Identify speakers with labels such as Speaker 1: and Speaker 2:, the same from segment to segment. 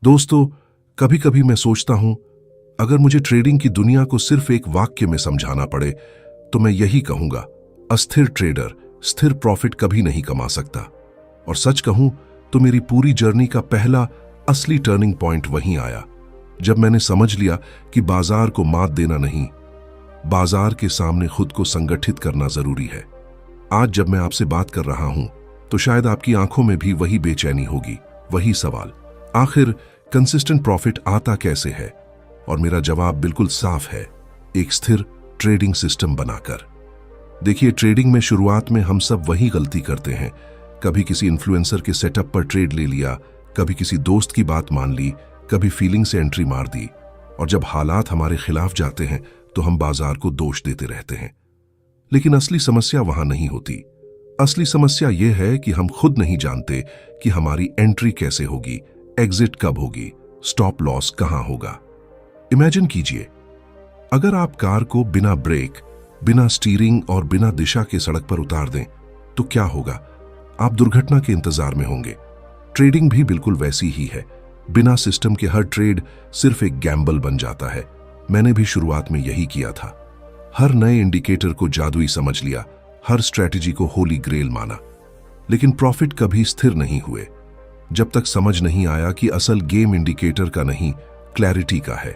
Speaker 1: दोस्तों, कभी कभी मैं सोचता हूं, अगर मुझे ट्रेडिंग की दुनिया को सिर्फ एक वाक्य में समझाना पड़े तो मैं यही कहूंगा, अस्थिर ट्रेडर स्थिर प्रॉफिट कभी नहीं कमा सकता। और सच कहूं तो मेरी पूरी जर्नी का पहला असली टर्निंग पॉइंट वहीं आया, जब मैंने समझ लिया कि बाजार को मात देना नहीं, बाजार के सामने खुद को संगठित करना जरूरी है। आज जब मैं आपसे बात कर रहा हूं तो शायद आपकी आंखों में भी वही बेचैनी होगी, वही सवाल, आखिर कंसिस्टेंट प्रॉफिट आता कैसे है? और मेरा जवाब बिल्कुल साफ है, एक स्थिर ट्रेडिंग सिस्टम बनाकर। देखिए, ट्रेडिंग में शुरुआत में हम सब वही गलती करते हैं। कभी किसी इन्फ्लुएंसर के सेटअप पर ट्रेड ले लिया, कभी किसी दोस्त की बात मान ली, कभी फीलिंग से एंट्री मार दी, और जब हालात हमारे खिलाफ जाते हैं तो हम बाजार को दोष देते रहते हैं। लेकिन असली समस्या वहां नहीं होती। असली समस्या यह है कि हम खुद नहीं जानते कि हमारी एंट्री कैसे होगी, एग्जिट कब होगी, स्टॉप लॉस कहां होगा। इमेजिन कीजिए, अगर आप कार को बिना ब्रेक, बिना स्टीयरिंग और बिना दिशा के सड़क पर उतार दें तो क्या होगा? आप दुर्घटना के इंतजार में होंगे। ट्रेडिंग भी बिल्कुल वैसी ही है। बिना सिस्टम के हर ट्रेड सिर्फ एक गैम्बल बन जाता है। मैंने भी शुरुआत में यही किया था। हर नए इंडिकेटर को जादुई समझ लिया, हर स्ट्रैटेजी को होली ग्रेल माना, लेकिन प्रॉफिट कभी स्थिर नहीं हुए जब तक समझ नहीं आया कि असल गेम इंडिकेटर का नहीं, क्लैरिटी का है।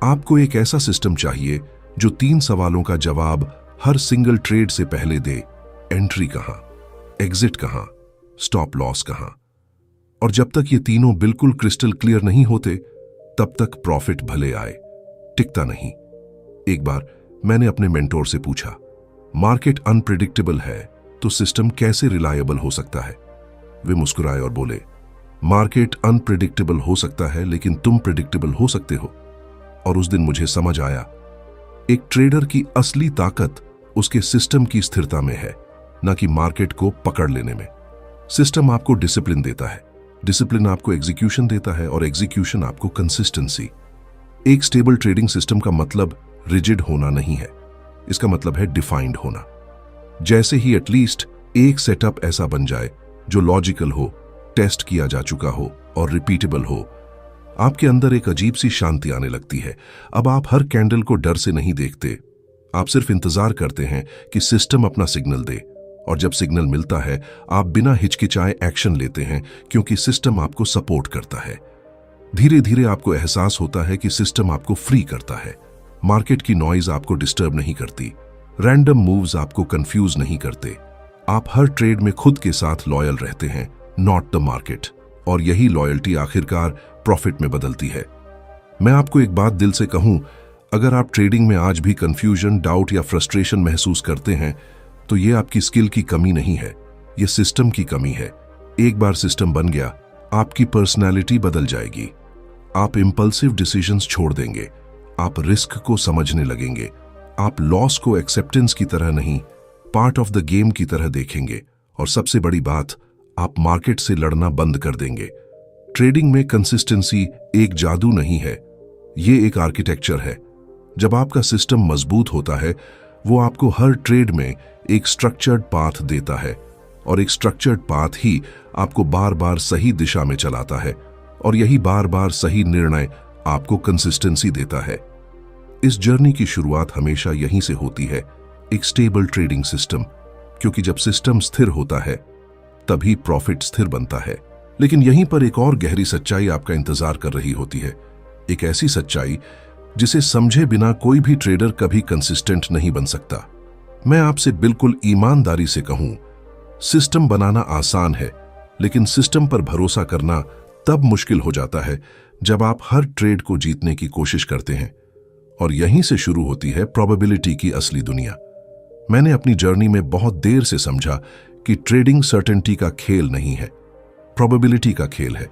Speaker 1: आपको एक ऐसा सिस्टम चाहिए जो 3 सवालों का जवाब हर सिंगल ट्रेड से पहले दे, एंट्री कहां, एग्जिट कहां, स्टॉप लॉस कहां। और जब तक ये तीनों बिल्कुल क्रिस्टल क्लियर नहीं होते, तब तक प्रॉफिट भले आए, टिकता नहीं। एक बार मैंने अपने मेंटोर से पूछा, मार्केट अनप्रिडिक्टेबल है तो सिस्टम कैसे रिलायबल हो सकता है? वे मुस्कुराए और बोले, मार्केट अनप्रिडिक्टेबल हो सकता है लेकिन तुम प्रिडिक्टेबल हो सकते हो। और उस दिन मुझे समझ आया, एक ट्रेडर की असली ताकत उसके सिस्टम की स्थिरता में है, न कि मार्केट को पकड़ लेने में। सिस्टम आपको डिसिप्लिन देता है, डिसिप्लिन आपको एग्जीक्यूशन देता है, और एग्जीक्यूशन आपको कंसिस्टेंसी। एक स्टेबल ट्रेडिंग सिस्टम का मतलब रिजिड होना नहीं है, इसका मतलब है डिफाइंड होना। जैसे ही एटलीस्ट एक सेटअप ऐसा बन जाए जो लॉजिकल हो, टेस्ट किया जा चुका हो और रिपीटेबल हो, आपके अंदर एक अजीब सी शांति आने लगती है। अब आप हर कैंडल को डर से नहीं देखते, आप सिर्फ इंतजार करते हैं कि सिस्टम अपना सिग्नल दे, और जब सिग्नल मिलता है आप बिना हिचकिचाए एक्शन लेते हैं, क्योंकि सिस्टम आपको सपोर्ट करता है। धीरे धीरे आपको एहसास होता है कि सिस्टम आपको फ्री करता है। मार्केट की नॉइज आपको डिस्टर्ब नहीं करती, रैंडम मूव्स आपको कंफ्यूज नहीं करते। आप हर ट्रेड में खुद के साथ लॉयल रहते हैं, नॉट द मार्केट। और यही लॉयल्टी आखिरकार प्रॉफिट में बदलती है। मैं आपको एक बात दिल से कहूं, अगर आप ट्रेडिंग में आज भी कंफ्यूजन, डाउट या फ्रस्ट्रेशन महसूस करते हैं तो ये आपकी स्किल की कमी नहीं है, ये सिस्टम की कमी है। एक बार सिस्टम बन गया, आपकी पर्सनैलिटी बदल जाएगी। आप इंपल्सिव डिसीजंस छोड़ देंगे, आप रिस्क को समझने लगेंगे, आप लॉस को एक्सेप्टेंस की तरह नहीं, पार्ट ऑफ द गेम की तरह देखेंगे, और सबसे बड़ी बात, आप मार्केट से लड़ना बंद कर देंगे। ट्रेडिंग में कंसिस्टेंसी एक जादू नहीं है, ये एक आर्किटेक्चर है। जब आपका सिस्टम मजबूत होता है, वो आपको हर ट्रेड में एक स्ट्रक्चर्ड पाथ देता है, और एक स्ट्रक्चर्ड पाथ ही आपको बार बार सही दिशा में चलाता है, और यही बार बार सही निर्णय आपको कंसिस्टेंसी देता है। इस जर्नी की शुरुआत हमेशा यहीं से होती है, एक स्टेबल ट्रेडिंग सिस्टम, क्योंकि जब सिस्टम स्थिर होता है तभी प्रॉफिट स्थिर बनता है। लेकिन यहीं पर एक और गहरी सच्चाई आपका इंतजार कर रही होती है, एक ऐसी सच्चाई जिसे समझे बिना कोई भी ट्रेडर कभी कंसिस्टेंट नहीं बन सकता। मैं आपसे बिल्कुल ईमानदारी से कहूं, सिस्टम बनाना आसान है, लेकिन सिस्टम पर भरोसा करना तब मुश्किल हो जाता है जब आप हर ट्रेड को जीतने की कोशिश करते हैं। और यहीं से शुरू होती है प्रोबेबिलिटी की असली दुनिया। मैंने अपनी जर्नी में बहुत देर से समझा कि ट्रेडिंग सर्टेनिटी का खेल नहीं है, प्रोबेबिलिटी का खेल है।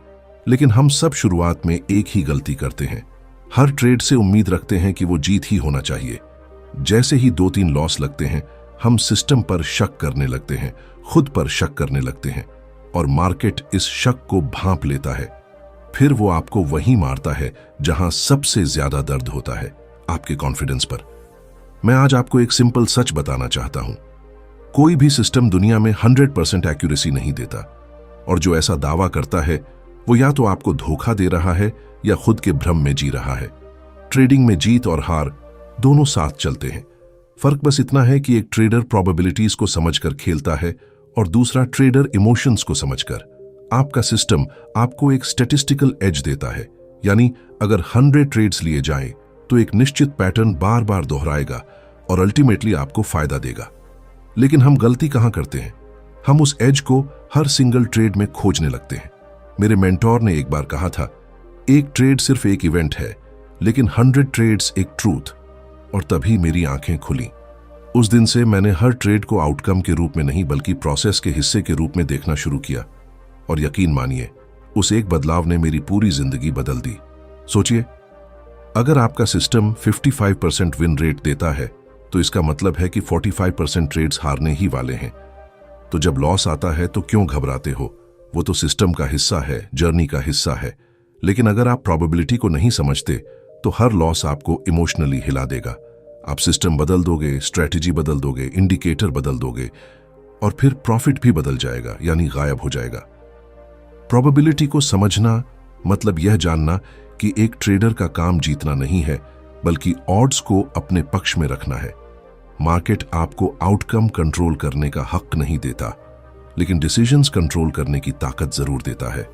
Speaker 1: लेकिन हम सब शुरुआत में एक ही गलती करते हैं, हर ट्रेड से उम्मीद रखते हैं कि वो जीत ही होना चाहिए। जैसे ही 2-3 लॉस लगते हैं, हम सिस्टम पर शक करने लगते हैं, खुद पर शक करने लगते हैं, और मार्केट इस शक को भांप लेता है। फिर वो आपको वहीं मारता है जहां सबसे ज्यादा दर्द होता है, आपके कॉन्फिडेंस पर। मैं आज आपको एक सिंपल सच बताना चाहता हूं, कोई भी सिस्टम दुनिया में 100% एक्यूरेसी नहीं देता, और जो ऐसा दावा करता है वो या तो आपको धोखा दे रहा है या खुद के भ्रम में जी रहा है। ट्रेडिंग में जीत और हार दोनों साथ चलते हैं। फर्क बस इतना है कि एक ट्रेडर प्रोबेबिलिटीज को समझकर खेलता है और दूसरा ट्रेडर इमोशंस को समझकर। आपका सिस्टम आपको एक स्टैटिस्टिकल एज देता है, यानी अगर 100 ट्रेड्स लिए जाएं तो एक निश्चित पैटर्न बार बार दोहराएगा और अल्टीमेटली आपको फायदा देगा। लेकिन हम गलती कहां करते हैं? हम उस एज को हर सिंगल ट्रेड में खोजने लगते हैं। मेरे मेंटोर ने एक बार कहा था, एक ट्रेड सिर्फ एक इवेंट है, लेकिन 100 ट्रेड्स एक ट्रूथ। और तभी मेरी आंखें खुली। उस दिन से मैंने हर ट्रेड को आउटकम के रूप में नहीं बल्कि प्रोसेस के हिस्से के रूप में देखना शुरू किया। और यकीन मानिए, उस एक बदलाव ने मेरी पूरी जिंदगी बदल दी। सोचिए, अगर आपका सिस्टम 55% विन रेट देता है तो इसका मतलब है कि 45% ट्रेड्स हारने ही वाले हैं। तो जब लॉस आता है तो क्यों घबराते हो? वो तो सिस्टम का हिस्सा है, जर्नी का हिस्सा है। लेकिन अगर आप प्रोबेबिलिटी को नहीं समझते तो हर लॉस आपको इमोशनली हिला देगा। आप सिस्टम बदल दोगे, स्ट्रेटेजी बदल दोगे, इंडिकेटर बदल दोगे और फिर प्रॉफिट भी बदल जाएगा, यानी गायब हो जाएगा। प्रोबेबिलिटी को समझना मतलब यह जानना कि एक ट्रेडर का काम जीतना नहीं है, बल्कि ऑड्स को अपने पक्ष में रखना है। मार्केट आपको आउटकम कंट्रोल करने का हक नहीं देता, लेकिन डिसीजंस कंट्रोल करने की ताकत जरूर देता है।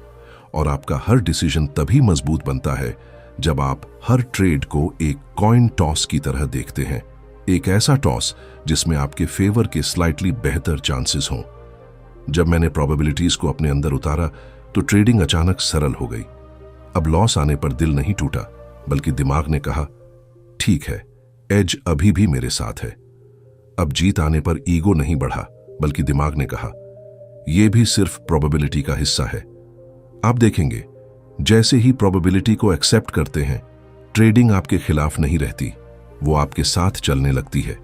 Speaker 1: और आपका हर डिसीजन तभी मजबूत बनता है जब आप हर ट्रेड को एक कॉइन टॉस की तरह देखते हैं, एक ऐसा टॉस जिसमें आपके फेवर के स्लाइटली बेहतर चांसेस हों। जब मैंने प्रोबेबिलिटीज को अपने अंदर उतारा तो ट्रेडिंग अचानक सरल हो गई। अब लॉस आने पर दिल नहीं टूटा, बल्कि दिमाग ने कहा, ठीक है, एज अभी भी मेरे साथ है। अब जीत आने पर ईगो नहीं बढ़ा, बल्कि दिमाग ने कहा, यह भी सिर्फ प्रोबेबिलिटी का हिस्सा है। आप देखेंगे, जैसे ही प्रोबेबिलिटी को एक्सेप्ट करते हैं, ट्रेडिंग आपके खिलाफ नहीं रहती, वो आपके साथ चलने लगती है।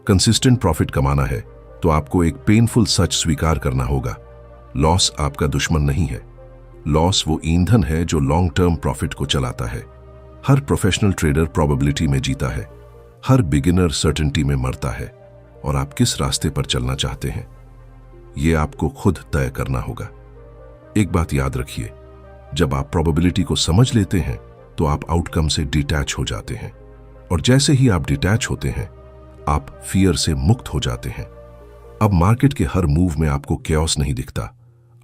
Speaker 1: कंसिस्टेंट प्रॉफिट कमाना है तो आपको एक पेनफुल सच स्वीकार करना होगा। लॉस आपका दुश्मन नहीं है। लॉस वो ईंधन है जो लॉन्ग टर्म प्रॉफिट को चलाता है। हर प्रोफेशनल ट्रेडर प्रोबेबिलिटी में जीता है, हर बिगिनर सर्टेनिटी में मरता है। और आप किस रास्ते पर चलना चाहते हैं, यह आपको खुद तय करना होगा। एक बात याद रखिए, जब आप प्रोबेबिलिटी को समझ लेते हैं तो आप आउटकम से डिटैच हो जाते हैं। और जैसे ही आप डिटैच होते हैं, आप फियर से मुक्त हो जाते हैं। अब मार्केट के हर मूव में आपको कैओस नहीं दिखता,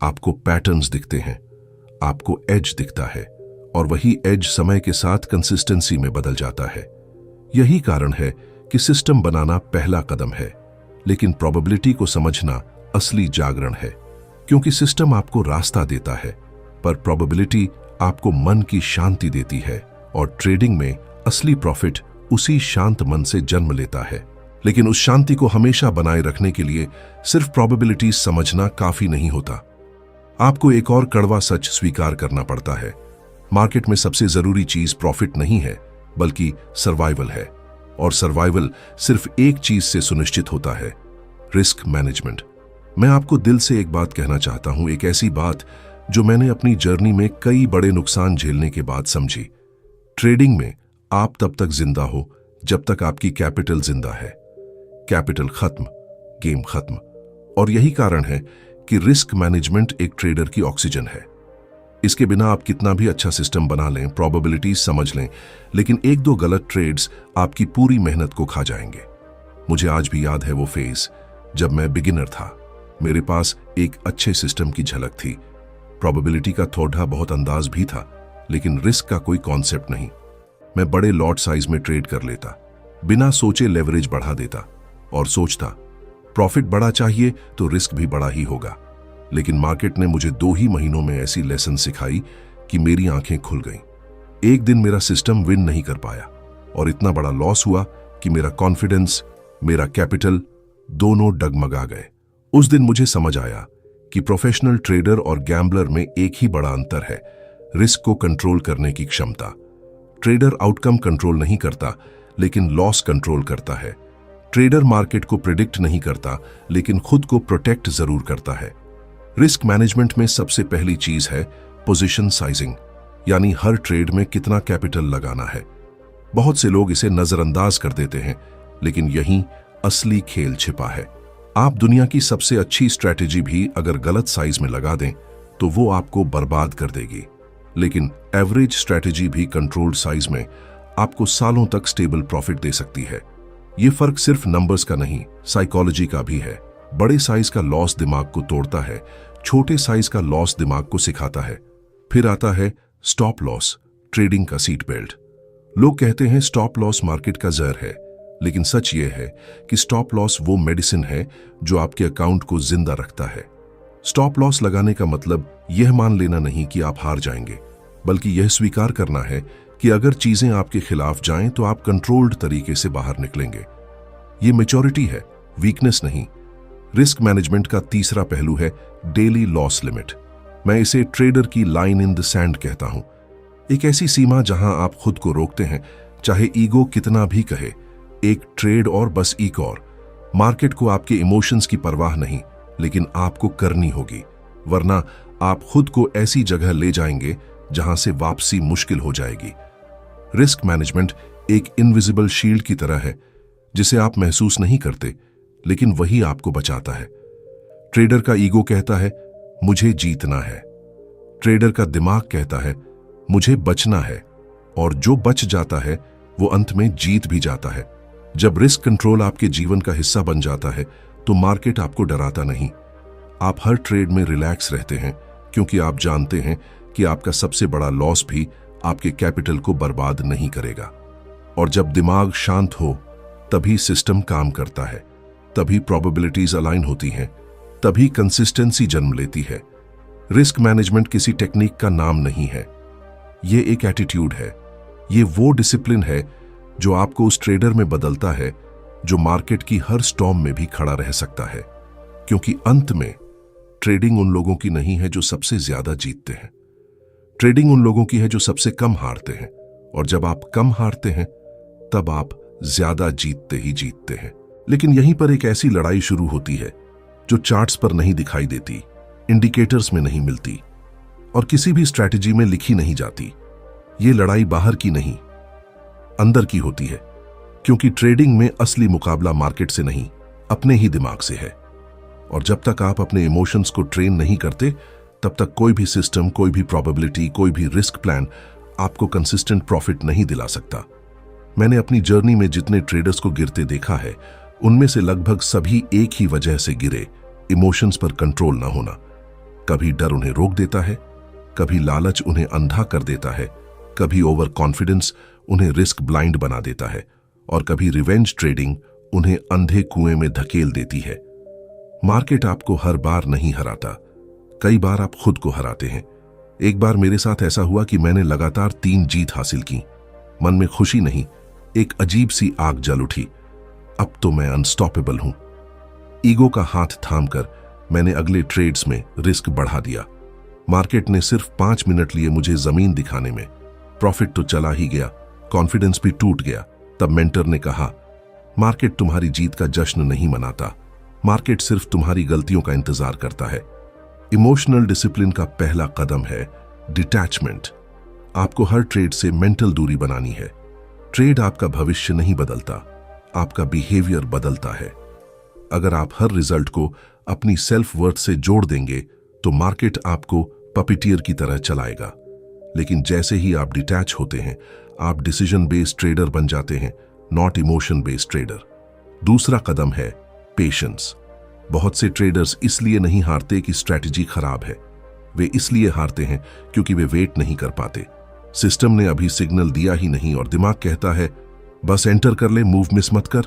Speaker 1: आपको पैटर्न्स दिखते हैं, आपको एज दिखता है। और वही एज समय के साथ कंसिस्टेंसी में बदल जाता है। यही कारण है कि सिस्टम बनाना पहला कदम है, लेकिन प्रोबेबिलिटी को समझना असली जागरण है। क्योंकि सिस्टम आपको रास्ता देता है, पर प्रोबेबिलिटी आपको मन की शांति देती है। और ट्रेडिंग में असली प्रॉफिट उसी शांत मन से जन्म लेता है। लेकिन उस शांति को हमेशा बनाए रखने के लिए सिर्फ प्रोबेबिलिटी समझना काफी नहीं होता। आपको एक और कड़वा सच स्वीकार करना पड़ता है। मार्केट में सबसे जरूरी चीज प्रॉफिट नहीं है, बल्कि सर्वाइवल है। और सर्वाइवल सिर्फ एक चीज से सुनिश्चित होता है, रिस्क मैनेजमेंट। मैं आपको दिल से एक बात कहना चाहता हूं, एक ऐसी बात जो मैंने अपनी जर्नी में कई बड़े नुकसान झेलने के बाद समझी। ट्रेडिंग में आप तब तक जिंदा हो जब तक आपकी कैपिटल जिंदा है। कैपिटल खत्म, गेम खत्म। और यही कारण है कि रिस्क मैनेजमेंट एक ट्रेडर की ऑक्सीजन है। इसके बिना आप कितना भी अच्छा सिस्टम बना लें, प्रोबेबिलिटीज समझ लें, लेकिन एक दो गलत ट्रेड्स आपकी पूरी मेहनत को खा जाएंगे। मुझे आज भी याद है वो फेज जब मैं बिगिनर था। मेरे पास एक अच्छे सिस्टम की झलक थी, प्रोबेबिलिटी का थोड़ा बहुत अंदाज भी था, लेकिन रिस्क का कोई कॉन्सेप्ट नहीं। मैं बड़े लॉट साइज में ट्रेड कर लेता, बिना सोचे लेवरेज बढ़ा देता और सोचता प्रॉफिट बड़ा चाहिए तो रिस्क भी बड़ा ही होगा। लेकिन मार्केट ने मुझे 2 ही महीनों में ऐसी लेसन सिखाई कि मेरी आंखें खुल गईं। एक दिन मेरा सिस्टम विन नहीं कर पाया और इतना बड़ा लॉस हुआ कि मेरा कॉन्फिडेंस, मेरा कैपिटल दोनों डगमगा गए। उस दिन मुझे समझ आया कि प्रोफेशनल ट्रेडर और गैम्बलर में एक ही बड़ा अंतर है, रिस्क को कंट्रोल करने की क्षमता। ट्रेडर आउटकम कंट्रोल नहीं करता, लेकिन लॉस कंट्रोल करता है। ट्रेडर मार्केट को प्रिडिक्ट नहीं करता, लेकिन खुद को प्रोटेक्ट जरूर करता है। रिस्क मैनेजमेंट में सबसे पहली चीज है पोजीशन साइजिंग, यानी हर ट्रेड में कितना कैपिटल लगाना है। बहुत से लोग इसे नजरअंदाज कर देते हैं, लेकिन यहीं असली खेल छिपा है। आप दुनिया की सबसे अच्छी स्ट्रैटेजी भी अगर गलत साइज में लगा दें तो वो आपको बर्बाद कर देगी। लेकिन एवरेज स्ट्रैटेजी भी कंट्रोल्ड साइज में आपको सालों तक स्टेबल प्रॉफिट दे सकती है। ये फर्क सिर्फ नंबर्स का नहीं, साइकोलॉजी का भी है। बड़े साइज का लॉस दिमाग को तोड़ता है, छोटे साइज का लॉस दिमाग को सिखाता है। फिर आता है स्टॉप लॉस, ट्रेडिंग का सीट बेल्ट। लोग कहते हैं स्टॉप लॉस मार्केट का जहर है, लेकिन सच ये है कि स्टॉप लॉस वो मेडिसिन है जो आपके अकाउंट को जिंदा रखता है। स्टॉप लॉस लगाने का मतलब यह मान लेना नहीं कि आप हार जाएंगे, बल्कि यह स्वीकार करना है कि अगर चीजें आपके खिलाफ जाएं तो आप कंट्रोल्ड तरीके से बाहर निकलेंगे। यह मैच्योरिटी है, वीकनेस नहीं। रिस्क मैनेजमेंट का तीसरा पहलू है डेली लॉस लिमिट। मैं इसे ट्रेडर की लाइन इन द सैंड कहता हूं। एक ऐसी सीमा जहां आप खुद को रोकते हैं, चाहे ईगो कितना भी कहे, एक ट्रेड और बस एक और। मार्केट को आपके इमोशंस की परवाह नहीं, लेकिन आपको करनी होगी, वरना आप खुद को ऐसी जगह ले जाएंगे जहां से वापसी मुश्किल हो जाएगी। रिस्क मैनेजमेंट एक इनविजिबल शील्ड की तरह है जिसे आप महसूस नहीं करते, लेकिन वही आपको बचाता है। ट्रेडर का ईगो कहता है मुझे जीतना है, ट्रेडर का दिमाग कहता है मुझे बचना है, और जो बच जाता है वो अंत में जीत भी जाता है। जब रिस्क कंट्रोल आपके जीवन का हिस्सा बन जाता है तो मार्केट आपको डराता नहीं। आप हर ट्रेड में रिलैक्स रहते हैं, क्योंकि आप जानते हैं कि आपका सबसे बड़ा लॉस भी आपके कैपिटल को बर्बाद नहीं करेगा। और जब दिमाग शांत हो तभी सिस्टम काम करता है, तभी प्रोबेबिलिटीज अलाइन होती हैं, तभी कंसिस्टेंसी जन्म लेती है। रिस्क मैनेजमेंट किसी टेक्निक का नाम नहीं है, ये एक एटीट्यूड है। ये वो डिसिप्लिन है जो आपको उस ट्रेडर में बदलता है जो मार्केट की हर स्टॉर्म में भी खड़ा रह सकता है। क्योंकि अंत में ट्रेडिंग उन लोगों की नहीं है जो सबसे ज्यादा जीतते हैं, ट्रेडिंग उन लोगों की है जो सबसे कम हारते हैं। और जब आप कम हारते हैं तब आप ज्यादा जीतते ही जीतते हैं। लेकिन यहीं पर एक ऐसी लड़ाई शुरू होती है जो चार्ट्स पर नहीं दिखाई देती, इंडिकेटर्स में नहीं मिलती और किसी भी स्ट्रैटेजी में लिखी नहीं जाती। ये लड़ाई बाहर की नहीं, अंदर की होती है। क्योंकि ट्रेडिंग में असली मुकाबला मार्केट से नहीं, अपने ही दिमाग से है। और जब तक आप अपने इमोशंस को ट्रेन नहीं करते, तब तक कोई भी सिस्टम, कोई भी प्रोबेबिलिटी, कोई भी रिस्क प्लान आपको कंसिस्टेंट प्रॉफिट नहीं दिला सकता। मैंने अपनी जर्नी में जितने ट्रेडर्स को गिरते देखा है, उनमें से लगभग सभी एक ही वजह से गिरे, इमोशंस पर कंट्रोल ना होना। कभी डर उन्हें रोक देता है, कभी लालच उन्हें अंधा कर देता है, कभी ओवर कॉन्फिडेंस उन्हें रिस्क ब्लाइंड बना देता है, और कभी रिवेंज ट्रेडिंग उन्हें अंधे कुएं में धकेल देती है। मार्केट आपको हर बार नहीं हराता, कई बार आप खुद को हराते हैं। एक बार मेरे साथ ऐसा हुआ कि मैंने लगातार 3 जीत हासिल की। मन में खुशी नहीं, एक अजीब सी आग जल उठी। अब तो मैं अनस्टॉपेबल हूं। ईगो का हाथ थामकर मैंने अगले ट्रेड्स में रिस्क बढ़ा दिया। मार्केट ने सिर्फ 5 मिनट लिए मुझे जमीन दिखाने में। प्रॉफिट तो चला ही गया, कॉन्फिडेंस भी टूट गया। तब मेंटर ने कहा, मार्केट तुम्हारी जीत का जश्न नहीं मनाता, मार्केट सिर्फ तुम्हारी गलतियों का इंतजार करता है। इमोशनल डिसिप्लिन का पहला कदम है डिटैचमेंट। आपको हर ट्रेड से मेंटल दूरी बनानी है। ट्रेड आपका भविष्य नहीं बदलता, आपका बिहेवियर बदलता है। अगर आप हर रिजल्ट को अपनी सेल्फ वर्थ से जोड़ देंगे तो मार्केट आपको पपिटियर की तरह चलाएगा। लेकिन जैसे ही आप डिटैच होते हैं, आप डिसीजन बेस्ड ट्रेडर बन जाते हैं, नॉट इमोशन बेस्ड ट्रेडर। दूसरा कदम है पेशेंस। बहुत से ट्रेडर्स इसलिए नहीं हारते कि स्ट्रैटेजी खराब है, वे इसलिए हारते हैं क्योंकि वे वेट नहीं कर पाते। सिस्टम ने अभी सिग्नल दिया ही नहीं और दिमाग कहता है बस एंटर कर ले, मूव मिस मत कर।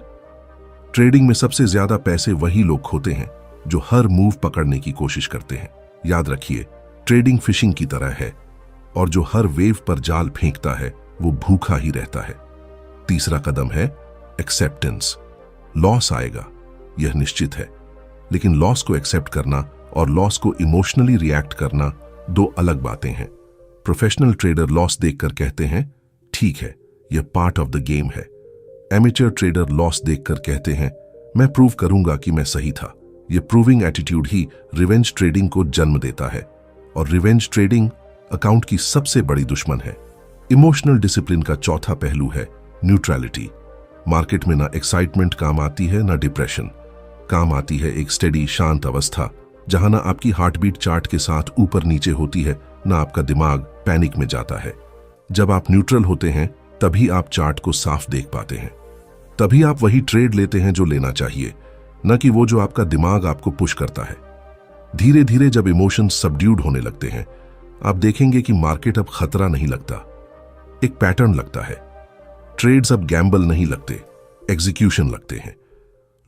Speaker 1: ट्रेडिंग में सबसे ज्यादा पैसे वही लोग खोते हैं जो हर मूव पकड़ने की कोशिश करते हैं। याद रखिए, ट्रेडिंग फिशिंग की तरह है और जो हर वेव पर जाल फेंकता है वो भूखा ही रहता है। तीसरा कदम है एक्सेप्टेंस। लॉस आएगा, यह निश्चित है, लेकिन लॉस को एक्सेप्ट करना और लॉस को इमोशनली रिएक्ट करना 2 अलग बातें हैं। प्रोफेशनल ट्रेडर लॉस देखकर कहते हैं ठीक है, यह पार्ट ऑफ द गेम है। एमेच्योर ट्रेडर लॉस देखकर कहते हैं मैं प्रूव करूंगा कि मैं सही था। यह प्रूविंग एटीट्यूड ही रिवेंज ट्रेडिंग को जन्म देता है, और रिवेंज ट्रेडिंग अकाउंट की सबसे बड़ी दुश्मन है। इमोशनल डिसिप्लिन का चौथा पहलू है न्यूट्रलिटी। मार्केट में ना एक्साइटमेंट काम आती है, ना डिप्रेशन। काम आती है एक स्टेडी शांत अवस्था जहां ना आपकी हार्टबीट चार्ट के साथ ऊपर नीचे होती है, ना आपका दिमाग पैनिक में जाता है। जब आप न्यूट्रल होते हैं तभी आप चार्ट को साफ देख पाते हैं। तभी आप वही ट्रेड लेते हैं जो लेना चाहिए, न कि वो जो आपका दिमाग आपको पुश करता है। धीरे धीरे जब इमोशंस सबड्यूड होने लगते हैं, आप देखेंगे कि मार्केट अब खतरा नहीं लगता, एक पैटर्न लगता है। ट्रेड्स अब गैम्बल नहीं लगते, एग्जीक्यूशन लगते हैं।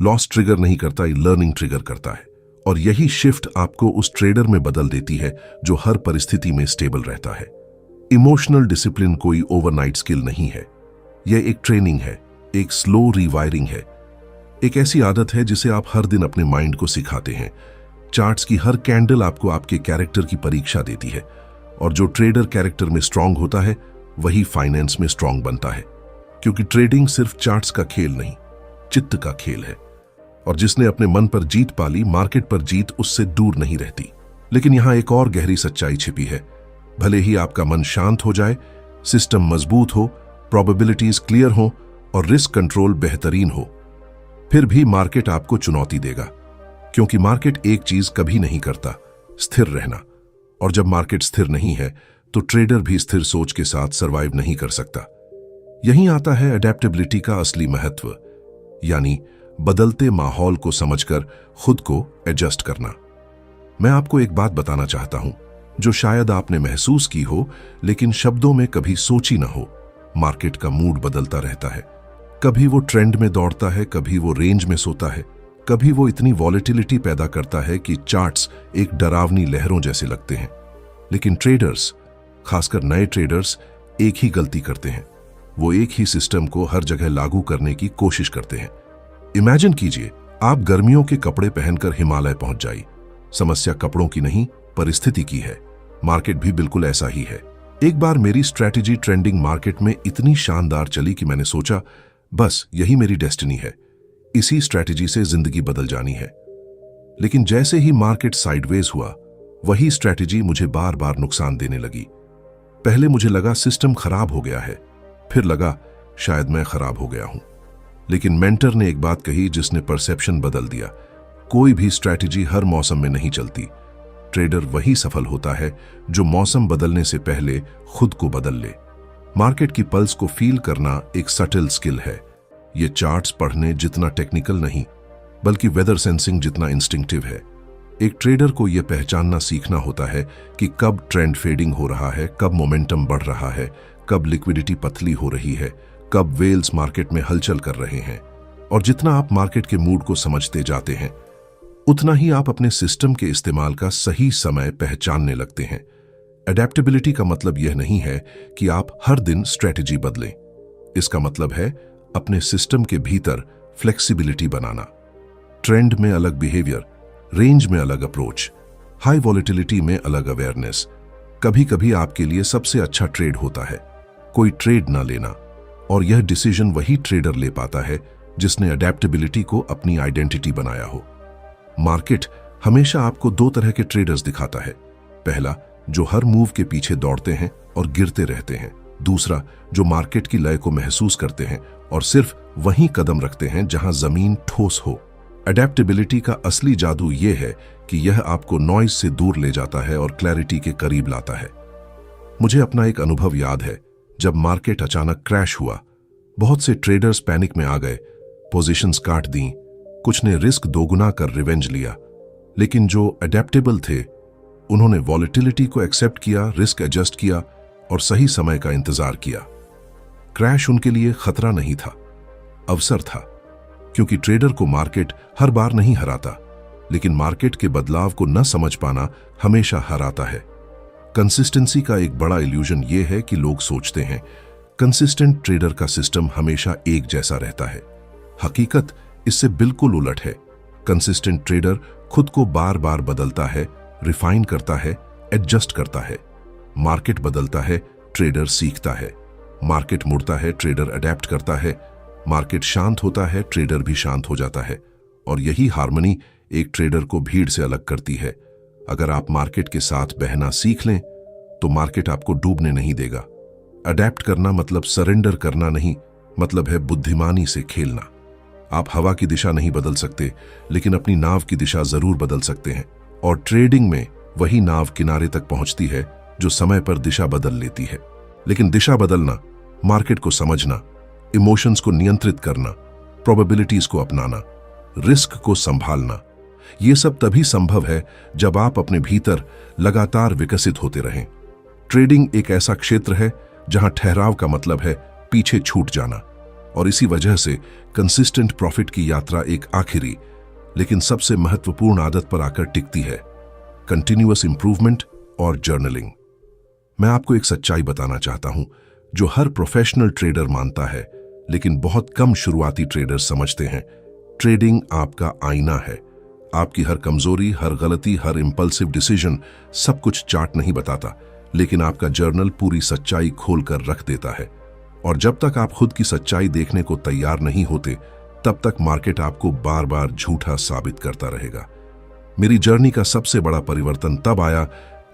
Speaker 1: लॉस ट्रिगर नहीं करता, ये लर्निंग ट्रिगर करता है। और यही शिफ्ट आपको उस ट्रेडर में बदल देती है जो हर परिस्थिति में स्टेबल रहता है। इमोशनल डिसिप्लिन कोई ओवरनाइट स्किल नहीं है, यह एक ट्रेनिंग है, एक स्लो रिवायरिंग है, एक ऐसी आदत है जिसे आप हर दिन अपने माइंड को सिखाते हैं। चार्ट्स की हर कैंडल आपको आपके कैरेक्टर की परीक्षा देती है, और जो ट्रेडर कैरेक्टर में स्ट्रांग होता है वही फाइनेंस में स्ट्रांग बनता है। क्योंकि ट्रेडिंग सिर्फ चार्ट्स का खेल नहीं, चित्त का खेल है। और जिसने अपने मन पर जीत पाली, मार्केट पर जीत उससे दूर नहीं रहती। लेकिन यहां एक और गहरी सच्चाई छिपी है। भले ही आपका मन शांत हो जाए, सिस्टम मजबूत हो, प्रोबेबिलिटीज क्लियर हो और रिस्क कंट्रोल बेहतरीन हो, फिर भी मार्केट आपको चुनौती देगा। क्योंकि मार्केट एक चीज कभी नहीं करता, स्थिर रहना। और जब मार्केट स्थिर नहीं है तो ट्रेडर भी स्थिर सोच के साथ सरवाइव नहीं कर सकता। यहीं आता है अडेप्टेबिलिटी का असली महत्व, यानी बदलते माहौल को समझकर खुद को एडजस्ट करना। मैं आपको एक बात बताना चाहता हूं जो शायद आपने महसूस की हो लेकिन शब्दों में कभी सोची ना हो। मार्केट का मूड बदलता रहता है। कभी वो ट्रेंड में दौड़ता है, कभी वो रेंज में सोता है, कभी वो इतनी वॉलेटिलिटी पैदा करता है कि चार्ट्स एक डरावनी लहरों जैसे लगते हैं। लेकिन ट्रेडर्स, खासकर नए ट्रेडर्स, एक ही गलती करते हैं। वो एक ही सिस्टम को हर जगह लागू करने की कोशिश करते हैं। इमेजिन कीजिए आप गर्मियों के कपड़े पहनकर हिमालय पहुंच जाइए। समस्या कपड़ों की नहीं, परिस्थिति की है। मार्केट भी बिल्कुल ऐसा ही है। एक बार मेरी स्ट्रैटेजी ट्रेंडिंग मार्केट में इतनी शानदार चली कि मैंने सोचा बस यही मेरी डेस्टिनी है, इसी स्ट्रैटेजी से जिंदगी बदल जानी है। लेकिन जैसे ही मार्केट साइडवेज हुआ, वही स्ट्रैटेजी मुझे बार बार नुकसान देने लगी। पहले मुझे लगा सिस्टम खराब हो गया है, फिर लगा शायद मैं खराब हो गया हूं। लेकिन मेंटर ने एक बात कही जिसने परसेप्शन बदल दिया। कोई भी स्ट्रैटेजी हर मौसम में नहीं चलती। ट्रेडर वही सफल होता है जो मौसम बदलने से पहले खुद को बदल ले। मार्केट की पल्स को फील करना एक सटल स्किल है। ये चार्ट्स पढ़ने जितना टेक्निकल नहीं, बल्कि वेदर सेंसिंग जितना इंस्टिंक्टिव है। एक ट्रेडर को यह पहचानना सीखना होता है कि कब ट्रेंड फेडिंग हो रहा है, कब मोमेंटम बढ़ रहा है, कब लिक्विडिटी पतली हो रही है, कब वेल्स मार्केट में हलचल कर रहे हैं। और जितना आप मार्केट के मूड को समझते जाते हैं, उतना ही आप अपने सिस्टम के इस्तेमाल का सही समय पहचानने लगते हैं। अडेप्टेबिलिटी का मतलब यह नहीं है कि आप हर दिन स्ट्रेटेजी बदलें। इसका मतलब है अपने सिस्टम के भीतर फ्लेक्सिबिलिटी बनाना। ट्रेंड में अलग बिहेवियर, रेंज में अलग अप्रोच, हाई वॉलेटिलिटी में अलग अवेयरनेस। कभी कभी आपके लिए सबसे अच्छा ट्रेड होता है कोई ट्रेड ना लेना। और यह डिसीजन वही ट्रेडर ले पाता है जिसने अडेप्टेबिलिटी को अपनी आइडेंटिटी बनाया हो। मार्केट हमेशा आपको दो तरह के ट्रेडर्स दिखाता है। पहला, जो हर मूव के पीछे दौड़ते हैं और गिरते रहते हैं। दूसरा, जो मार्केट की लय को महसूस करते हैं और सिर्फ वहीं कदम रखते हैं जहां जमीन ठोस हो। अडेप्टेबिलिटी का असली जादू यह है कि यह आपको नॉइज से दूर ले जाता है और क्लैरिटी के करीब लाता है। मुझे अपना एक अनुभव याद है। जब मार्केट अचानक क्रैश हुआ, बहुत से ट्रेडर्स पैनिक में आ गए, पोजीशंस काट दी, कुछ ने रिस्क दोगुना कर रिवेंज लिया। लेकिन जो अडेप्टेबल थे, उन्होंने वॉलेटिलिटी को एक्सेप्ट किया, रिस्क एडजस्ट किया और सही समय का इंतजार किया। क्रैश उनके लिए खतरा नहीं था, अवसर था। क्योंकि ट्रेडर को मार्केट हर बार नहीं हराता, लेकिन मार्केट के बदलाव को न समझ पाना हमेशा हराता है। कंसिस्टेंसी का एक बड़ा इल्यूजन यह है कि लोग सोचते हैं कंसिस्टेंट ट्रेडर का सिस्टम हमेशा एक जैसा रहता है। हकीकत इससे बिल्कुल उलट है। कंसिस्टेंट ट्रेडर खुद को बार बार बदलता है, रिफाइन करता है, एडजस्ट करता है। मार्केट बदलता है, ट्रेडर सीखता है। मार्केट मुड़ता है, ट्रेडर अडेप्ट करता है। मार्केट शांत होता है, ट्रेडर भी शांत हो जाता है। और यही हार्मनी एक ट्रेडर को भीड़ से अलग करती है। अगर आप मार्केट के साथ बहना सीख लें तो मार्केट आपको डूबने नहीं देगा। अडेप्ट करना मतलब सरेंडर करना नहीं, मतलब है बुद्धिमानी से खेलना। आप हवा की दिशा नहीं बदल सकते, लेकिन अपनी नाव की दिशा जरूर बदल सकते हैं। और ट्रेडिंग में वही नाव किनारे तक पहुंचती है जो समय पर दिशा बदल लेती है। लेकिन दिशा बदलना, मार्केट को समझना, इमोशंस को नियंत्रित करना, प्रोबेबिलिटीज को अपनाना, रिस्क को संभालना, ये सब तभी संभव है जब आप अपने भीतर लगातार विकसित होते रहें। ट्रेडिंग एक ऐसा क्षेत्र है जहां ठहराव का मतलब है पीछे छूट जाना, और इसी वजह से कंसिस्टेंट प्रॉफिट की यात्रा एक आखिरी लेकिन सबसे महत्वपूर्ण आदत पर आकर टिकती है, कंटिन्यूअस इंप्रूवमेंट और जर्नलिंग। मैं आपको एक सच्चाई बताना चाहता हूं जो हर प्रोफेशनल ट्रेडर मानता है, लेकिन बहुत कम शुरुआती ट्रेडर समझते हैं। ट्रेडिंग आपका आईना है। आपकी हर कमजोरी, हर गलती, हर इंपल्सिव डिसीजन सब कुछ चार्ट नहीं बताता, लेकिन आपका जर्नल पूरी सच्चाई खोल कर रख देता है। और जब तक आप खुद की सच्चाई देखने को तैयार नहीं होते, तब तक मार्केट आपको बार बार झूठा साबित करता रहेगा। मेरी जर्नी का सबसे बड़ा परिवर्तन तब आया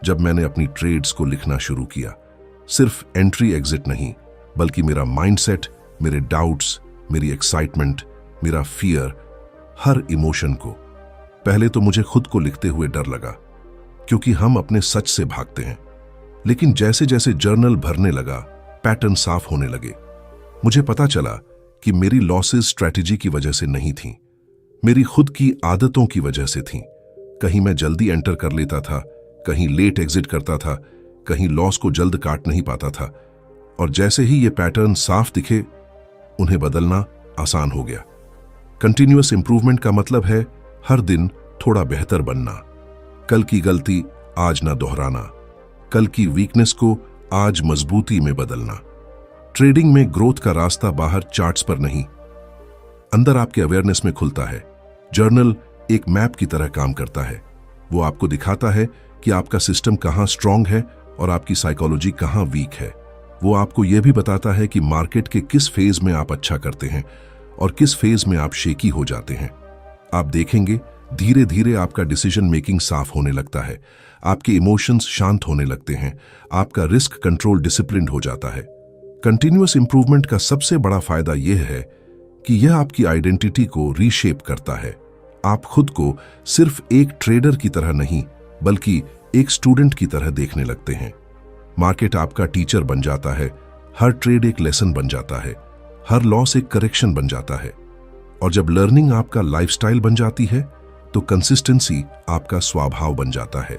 Speaker 1: जब मैंने अपनी ट्रेड्स को लिखना शुरू किया। सिर्फ एंट्री एग्जिट नहीं, बल्कि मेरा माइंडसेट, मेरे डाउट्स, मेरी एक्साइटमेंट, मेरा फियर, हर इमोशन को। पहले तो मुझे खुद को लिखते हुए डर लगा, क्योंकि हम अपने सच से भागते हैं। लेकिन जैसे जैसे जर्नल भरने लगा, पैटर्न साफ होने लगे। मुझे पता चला कि मेरी लॉसेस स्ट्रैटेजी की वजह से नहीं थी, मेरी खुद की आदतों की वजह से थी। कहीं मैं जल्दी एंटर कर लेता था, कहीं लेट एग्जिट करता था, कहीं लॉस को जल्द काट नहीं पाता था। और जैसे ही ये पैटर्न साफ दिखे, उन्हें बदलना आसान हो गया। कंटिन्यूअस इंप्रूवमेंट का मतलब है हर दिन थोड़ा बेहतर बनना, कल की गलती आज ना दोहराना, कल की वीकनेस को आज मजबूती में बदलना। ट्रेडिंग में ग्रोथ का रास्ता बाहर चार्ट्स पर नहीं, अंदर आपके अवेयरनेस में खुलता है। जर्नल एक मैप की तरह काम करता है। वो आपको दिखाता है कि आपका सिस्टम कहां स्ट्रांग है और आपकी साइकोलॉजी कहां वीक है। वो आपको यह भी बताता है कि मार्केट के किस फेज में आप अच्छा करते हैं और किस फेज में आप शेकी हो जाते हैं। आप देखेंगे धीरे धीरे आपका डिसीजन मेकिंग साफ होने लगता है, आपके इमोशंस शांत होने लगते हैं, आपका रिस्क कंट्रोल डिसिप्लिन्ड हो जाता है। कंटिन्यूअस इंप्रूवमेंट का सबसे बड़ा फायदा यह है कि यह आपकी आइडेंटिटी को रीशेप करता है। आप खुद को सिर्फ एक ट्रेडर की तरह नहीं, बल्कि एक स्टूडेंट की तरह देखने लगते हैं। मार्केट आपका टीचर बन जाता है, हर ट्रेड एक लेसन बन जाता है, हर लॉस एक करेक्शन बन जाता है। और जब लर्निंग आपका लाइफस्टाइल बन जाती है, तो कंसिस्टेंसी आपका स्वभाव बन जाता है।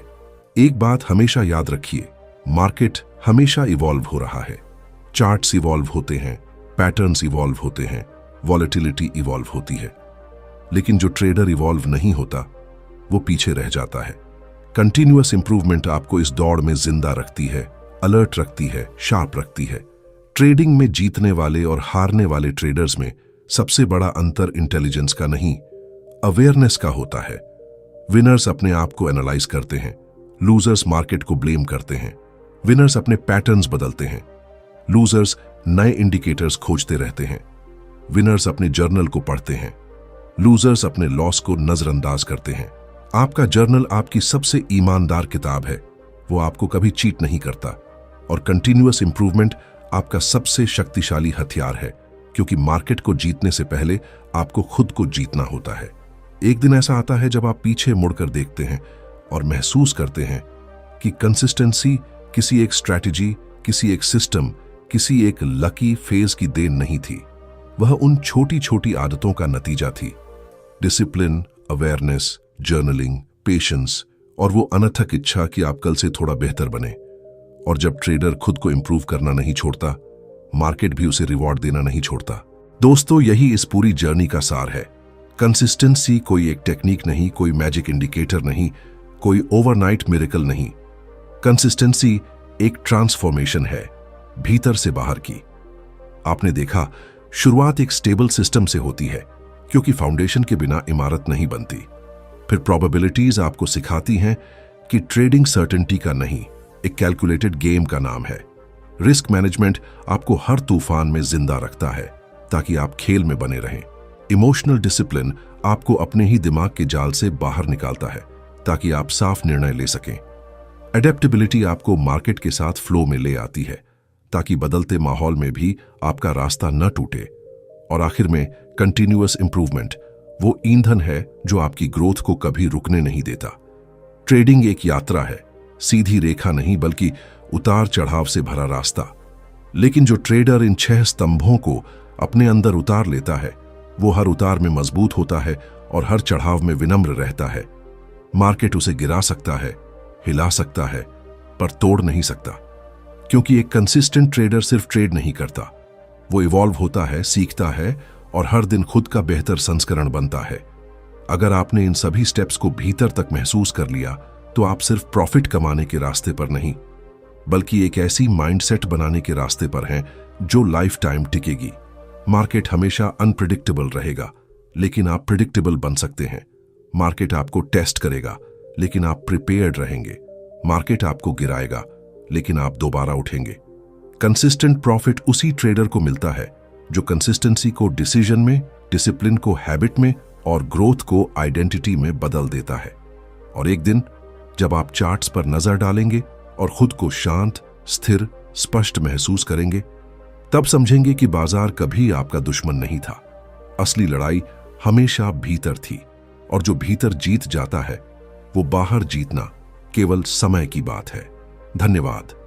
Speaker 1: एक बात हमेशा याद रखिए, मार्केट हमेशा इवॉल्व हो रहा है। चार्ट्स इवॉल्व होते हैं, पैटर्न्स इवॉल्व होते हैं, वॉलेटिलिटी इवॉल्व होती है। लेकिन जो ट्रेडर इवॉल्व नहीं होता, वो पीछे रह जाता है। कंटिन्यूअस इंप्रूवमेंट आपको इस दौड़ में जिंदा रखती है, अलर्ट रखती है, शार्प रखती है। ट्रेडिंग में जीतने वाले और हारने वाले ट्रेडर्स में सबसे बड़ा अंतर इंटेलिजेंस का नहीं, अवेयरनेस का होता है। विनर्स अपने आप को एनालाइज करते हैं, लूजर्स मार्केट को ब्लेम करते हैं। विनर्स अपने पैटर्न्स बदलते हैं, लूजर्स नए इंडिकेटर्स खोजते रहते हैं। विनर्स अपने जर्नल को पढ़ते हैं, लूजर्स अपने लॉस को नजरअंदाज करते हैं। आपका जर्नल आपकी सबसे ईमानदार किताब है, वो आपको कभी चीट नहीं करता। और कंटिन्यूअस इंप्रूवमेंट आपका सबसे शक्तिशाली हथियार है, क्योंकि मार्केट को जीतने से पहले आपको खुद को जीतना होता है। एक दिन ऐसा आता है जब आप पीछे मुड़कर देखते हैं और महसूस करते हैं कि कंसिस्टेंसी किसी एक स्ट्रैटेजी, किसी एक सिस्टम, किसी एक लकी फेज की देन नहीं थी। वह उन छोटी छोटी आदतों का नतीजा थी। डिसिप्लिन, अवेयरनेस, जर्नलिंग, पेशेंस और वो अनथक इच्छा कि आप कल से थोड़ा बेहतर बने। और जब ट्रेडर खुद को इंप्रूव करना नहीं छोड़ता, मार्केट भी उसे रिवॉर्ड देना नहीं छोड़ता। दोस्तों, यही इस पूरी जर्नी का सार है। कंसिस्टेंसी कोई एक टेक्निक नहीं, कोई मैजिक इंडिकेटर नहीं, कोई ओवरनाइट मिरेकल नहीं। कंसिस्टेंसी एक ट्रांसफॉर्मेशन है, भीतर से बाहर की। आपने देखा, शुरुआत एक स्टेबल सिस्टम से होती है, क्योंकि फाउंडेशन के बिना इमारत नहीं बनती। फिर प्रोबेबिलिटीज आपको सिखाती हैं कि ट्रेडिंग सर्टेनिटी का नहीं, एक कैलकुलेटेड गेम का नाम है। रिस्क मैनेजमेंट आपको हर तूफान में जिंदा रखता है, ताकि आप खेल में बने रहें। इमोशनल डिसिप्लिन आपको अपने ही दिमाग के जाल से बाहर निकालता है, ताकि आप साफ निर्णय ले सकें। एडेप्टेबिलिटी आपको मार्केट के साथ फ्लो में ले आती है, ताकि बदलते माहौल में भी आपका रास्ता न टूटे। और आखिर में कंटिन्यूअस इंप्रूवमेंट वो ईंधन है जो आपकी ग्रोथ को कभी रुकने नहीं देता। ट्रेडिंग एक यात्रा है, सीधी रेखा नहीं बल्कि उतार चढ़ाव से भरा रास्ता। लेकिन जो ट्रेडर इन 6 स्तंभों को अपने अंदर उतार लेता है, वो हर उतार में मजबूत होता है और हर चढ़ाव में विनम्र रहता है। मार्केट उसे गिरा सकता है, हिला सकता है, पर तोड़ नहीं सकता, क्योंकि एक कंसिस्टेंट ट्रेडर सिर्फ ट्रेड नहीं करता, वो इवॉल्व होता है, सीखता है और हर दिन खुद का बेहतर संस्करण बनता है। अगर आपने इन सभी स्टेप्स को भीतर तक महसूस कर लिया, तो आप सिर्फ प्रॉफिट कमाने के रास्ते पर नहीं, बल्कि एक ऐसी माइंडसेट बनाने के रास्ते पर हैं जो लाइफ टाइम टिकेगी। मार्केट हमेशा अनप्रिडिक्टेबल रहेगा, लेकिन आप प्रिडिक्टेबल बन सकते हैं। मार्केट आपको टेस्ट करेगा, लेकिन आप प्रिपेयर्ड रहेंगे। मार्केट आपको गिराएगा, लेकिन आप दोबारा उठेंगे। कंसिस्टेंट प्रॉफिट उसी ट्रेडर को मिलता है जो कंसिस्टेंसी को डिसीजन में, डिसिप्लिन को हैबिट में और ग्रोथ को आइडेंटिटी में बदल देता है। और एक दिन जब आप चार्ट्स पर नजर डालेंगे और खुद को शांत, स्थिर, स्पष्ट महसूस करेंगे, तब समझेंगे कि बाजार कभी आपका दुश्मन नहीं था। असली लड़ाई हमेशा भीतर थी, और जो भीतर जीत जाता है, वो बाहर जीतना केवल समय की बात है। धन्यवाद।